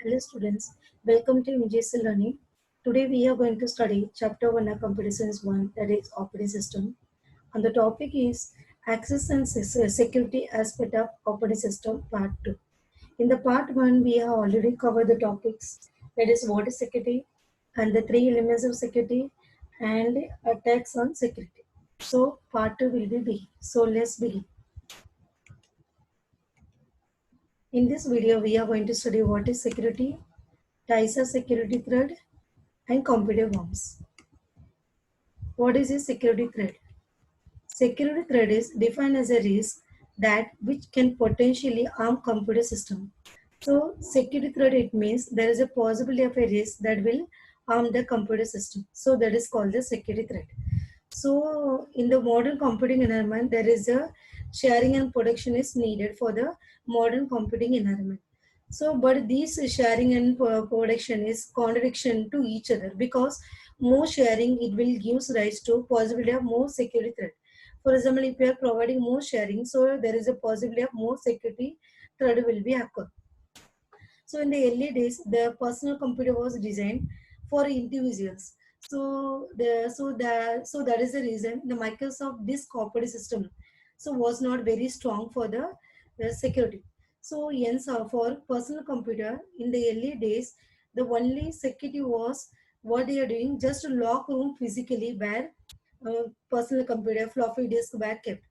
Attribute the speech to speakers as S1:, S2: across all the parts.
S1: Hello students, welcome to MJSL Learning. Today we are going to study chapter 1 of computer science 1, that is operating system. And the topic is access and security aspect of operating system part 2. In the part 1 we have already covered the topics, that is what is security and the three elements of security and attacks on security. So part 2 will be begin. So let's begin. In this video we are going to study what is security, types of security threat, and computer worms. What is a security threat? Security threat is defined as a risk that which can potentially harm computer system. So security threat, it means there is a possibility of a risk that will harm the computer system. So that is called the security threat. So in the modern computing environment, there is a sharing and protection is needed for the modern computing environment. So, but these sharing and protection is contradiction to each other, because more sharing it will gives rise to possibility of more security threat. For example, if you are providing more sharing, so there is a possibility of more security threat will be occur. So in the early days, the personal computer was designed for individuals. So that is the reason the Microsoft disk operating system so was not very strong for the security. So hence for personal computer in the early days, the only security was what they are doing, just a lock room physically where personal computer floppy disk were kept.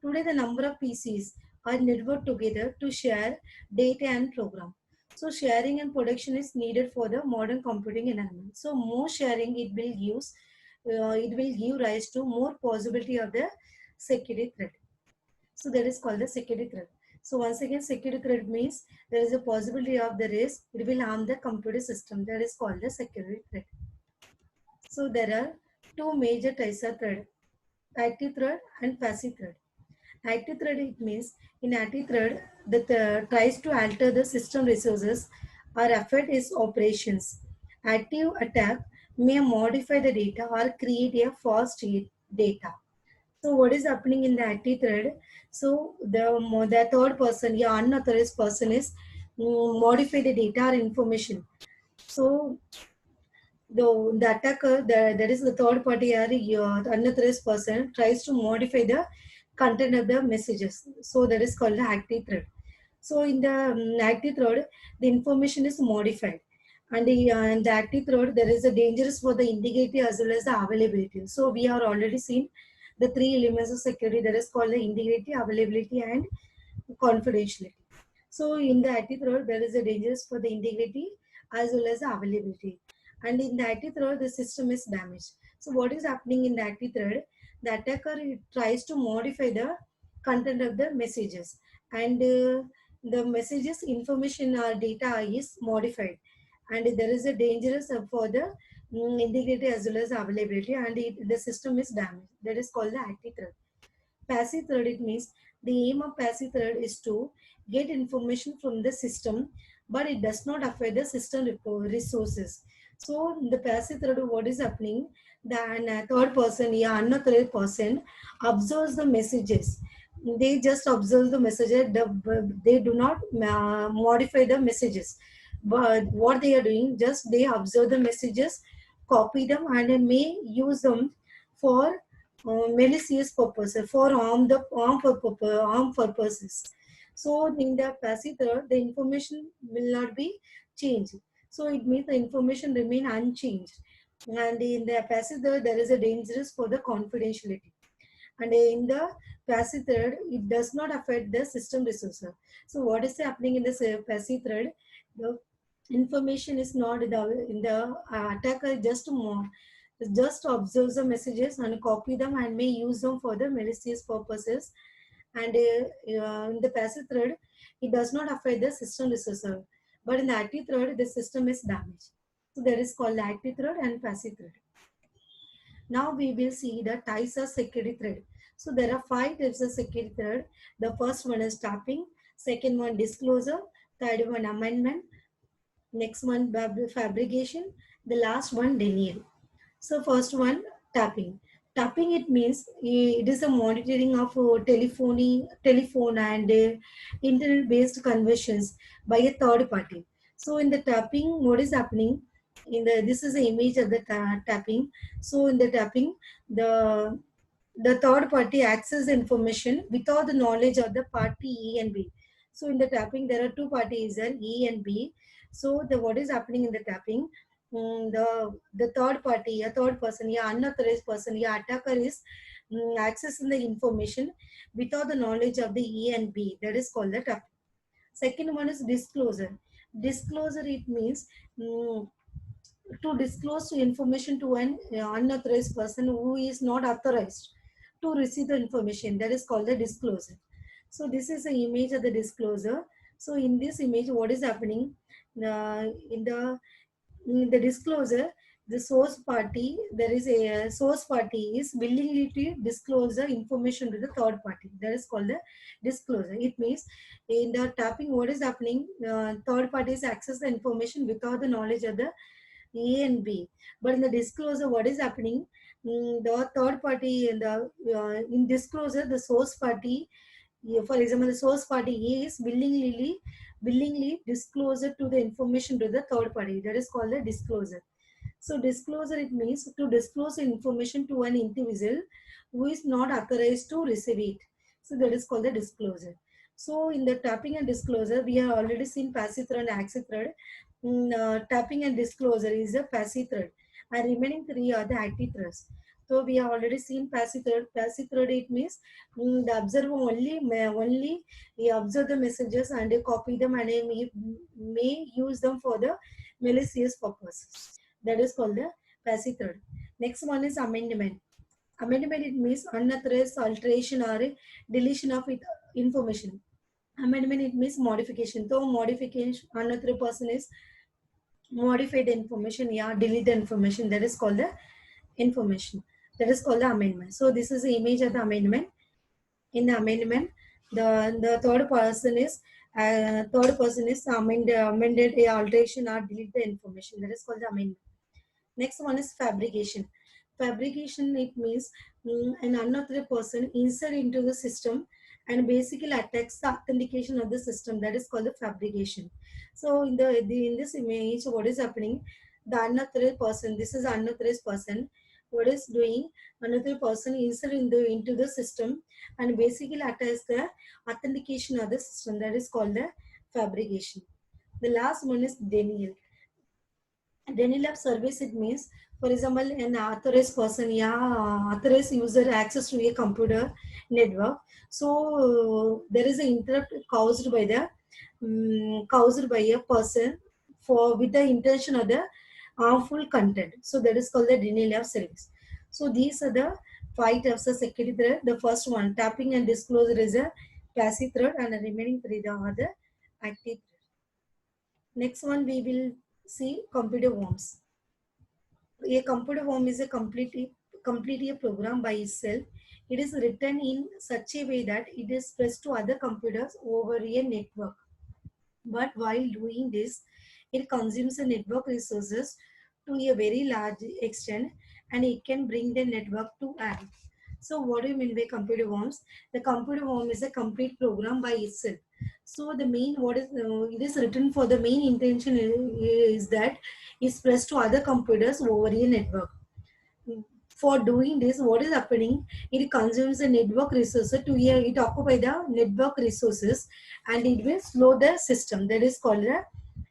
S1: Today the number of PCs are networked together to share data and program. So sharing and production is needed for the modern computing environment. So more sharing it will give rise to more possibility of the security threat. So that is called the security threat. So once again, security threat means there is a possibility of the risk it will harm the computer system. That is called the security threat. So there are two major types of threat: active threat and passive threat. Active threat, it means in active threat that tries to alter the system resources or affect its operations. Active attack may modify the data or create a false data. So what is happening in the active thread? So the third person, yeah, unauthorized person is modify the data or information. So the attacker, that is the third party or the unauthorized person, tries to modify the content of the messages. So that is called the active thread. So in the active thread, the information is modified. And in the active thread, there is a dangerous for the integrity as well as the availability. So we are already seen the three elements of security, that is called the integrity, availability, and confidentiality. So in the active thread, there is a dangerous for the integrity as well as the availability. And in the active thread, the system is damaged. So what is happening in the active thread? The attacker tries to modify the content of the messages, and the messages information or data is modified, and there is a dangerous for the integrity as well as availability, and the system is damaged. That is called the active threat. Passive threat, it means the aim of passive threat is to get information from the system, but it does not affect the system resources. So the passive threat, what is happening? The third person, yeah, unauthorized person observes the messages. They just observe the messages. They do not modify the messages. But what they are doing, just they observe the messages, copy them, and they may use them for malicious purposes, for harm purposes. So in the passive threat, the information will not be changed. So it means the information remain unchanged. And in the passive threat, there is a dangerous for the confidentiality. And in the passive thread, it does not affect the system resources. So what is happening in this passive thread? The information is not in the attacker just observes the messages and copy them and may use them for the malicious purposes. And in the passive thread, it does not affect the system resources. But in the active thread, the system is damaged. So that is called active thread and passive thread. Now we will see the types of security thread. So there are 5 types of security thread. The first one is tapping, second one disclosure, third one amendment, next one fabrication, the last one denial. So first one, tapping. Tapping, it means it is a monitoring of telephone and internet-based conversions by a third party. So in the tapping, what is happening? This is the image of the tapping. So in the tapping, the third party access the information without the knowledge of the party E and B. So in the tapping, there are two parties, there E and B. So the what is happening in the tapping? The third party, a third person, yeah, unauthorized person, yeah, attacker is accessing the information without the knowledge of the E and B. That is called the tapping. Second one is disclosure. Disclosure, it means mm, to disclose information to an unauthorized person who is not authorized to receive the information. That is called the disclosure. So this is the image of the disclosure. So in this image, what is happening? In the disclosure, the source party, there is a source party is willingly to disclose the information to the third party. That is called the disclosure. It means in the tapping, what is happening? Third parties access the information without the knowledge of the A and B. But in the disclosure, what is happening? The third party in disclosure, the source party, for example, the source party A is willingly disclosure to the information to the third party. That is called the disclosure. So disclosure, it means to disclose information to an individual who is not authorized to receive it. So that is called the disclosure. So in the tapping and disclosure, we have already seen passive thread and active thread. Tapping and disclosure is a passive thread, and remaining three are the active threads. So we have already seen passive thread. Passive thread, it means the observer only he observe the messages and he copy them, and he may use them for the malicious purposes. That is called the passive thread. Next one is amendment. Amendment, it means unauthorized alteration or deletion of information. Amendment, it means modification. So modification, another person is modify the information, yeah, delete the information. That is called the information. That is called the amendment. So this is the image of the amendment. In the amendment, the third person is amended a alteration or delete the information. That is called the amendment. Next one is fabrication. Fabrication, it means an unauthorized person insert into the system and basically attacks the authentication of the system. That is called the fabrication. So in this image, what is happening? The unauthorized person. This is unauthorized person. What is doing? Another person insert into the system and basically attacks the authentication of the system. That is called the fabrication. The last one is denial. Denial of service, it means, for example, an authorized person, yeah, authorized user access to a computer network. So there is an interrupt caused by a person for with the intention of the harmful content. So that is called the denial of service. So these are the five types of security threat. The first one, tapping and disclosure, is a passive threat, and the remaining three are the active threat. Next one, we will see computer worms. A computer worm is a completely a program by itself. It is written in such a way that it is pressed to other computers over a network. But while doing this, it consumes the network resources to a very large extent, and it can bring the network to end. So what do you mean by computer worms? The computer worm is a complete program by itself. So the main what is it is written for the main intention is that is pressed to other computers over a network. For doing this, what is happening? It consumes the network resources it occupy the network resources, and it will slow the system. That is called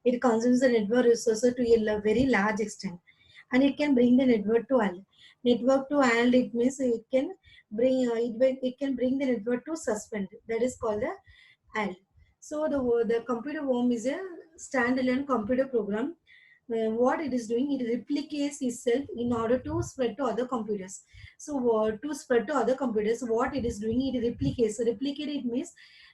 S1: it consumes the network resources to a very large extent, and it can bring the network to HAL. Network to HAL, it means it can it can bring the network to suspend. That is called the HAL. So the computer worm is a standalone computer program. What it is doing, it replicates itself in order to spread to other computers. So to spread to other computers, what it is doing, it replicates. Replicate, it means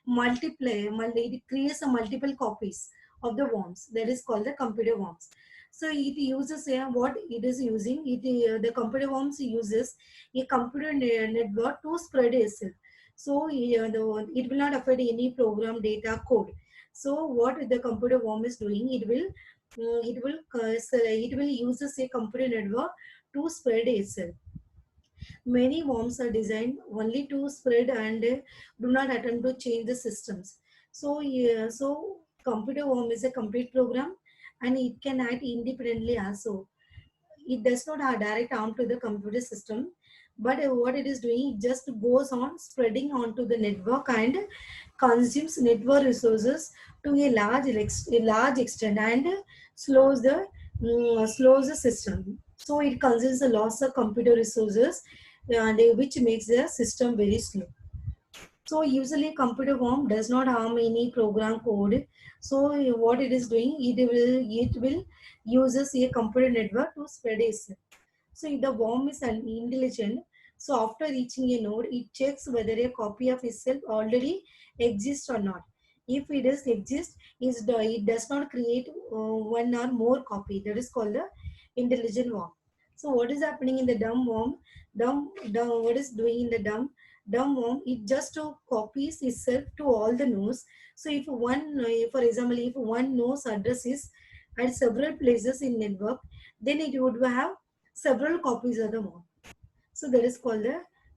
S1: it creates a multiple copies of the worms. That is called the computer worms. So it uses what it is using, the computer worms uses a computer network to spread itself. So it will not affect any program data code. So what the computer worm is doing, it will use a computer network to spread itself. Many worms are designed only to spread and do not attempt to change the systems. So computer worm is a complete program, and it can act independently also. It does not have direct harm to the computer system, but what it is doing, it just goes on spreading onto the network and consumes network resources to a large extent and slows the system. So it consumes a loss of computer resources, and which makes the system very slow. So usually computer worm does not harm any program code. So what it is doing, it will uses a computer network to spread itself. So if the worm is intelligent, so after reaching a node, it checks whether a copy of itself already exists or not. If it does exist, it does not create one or more copy. That is called the intelligent worm. So what is happening in the dumb worm? What is doing in the dumb worm? It just copies itself to all the nodes. So if for example, if one node's address is at several places in network, then it would have several copies of the worm. So that is called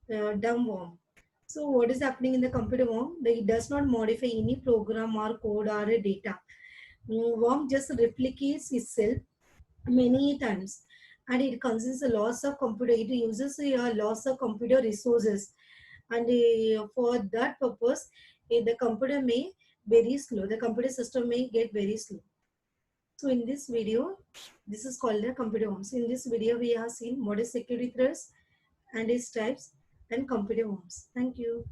S1: the dumb worm. So what is happening in the computer worm? It does not modify any program or code or a data. Worm just replicates itself many times, and it consumes a loss of computer. It uses a loss of computer resources, and for that purpose, the computer may very slow. The computer system may get very slow. So in this video, this is called the computer worms. In this video, we have seen what is security threats and its types and computer worms. Thank you.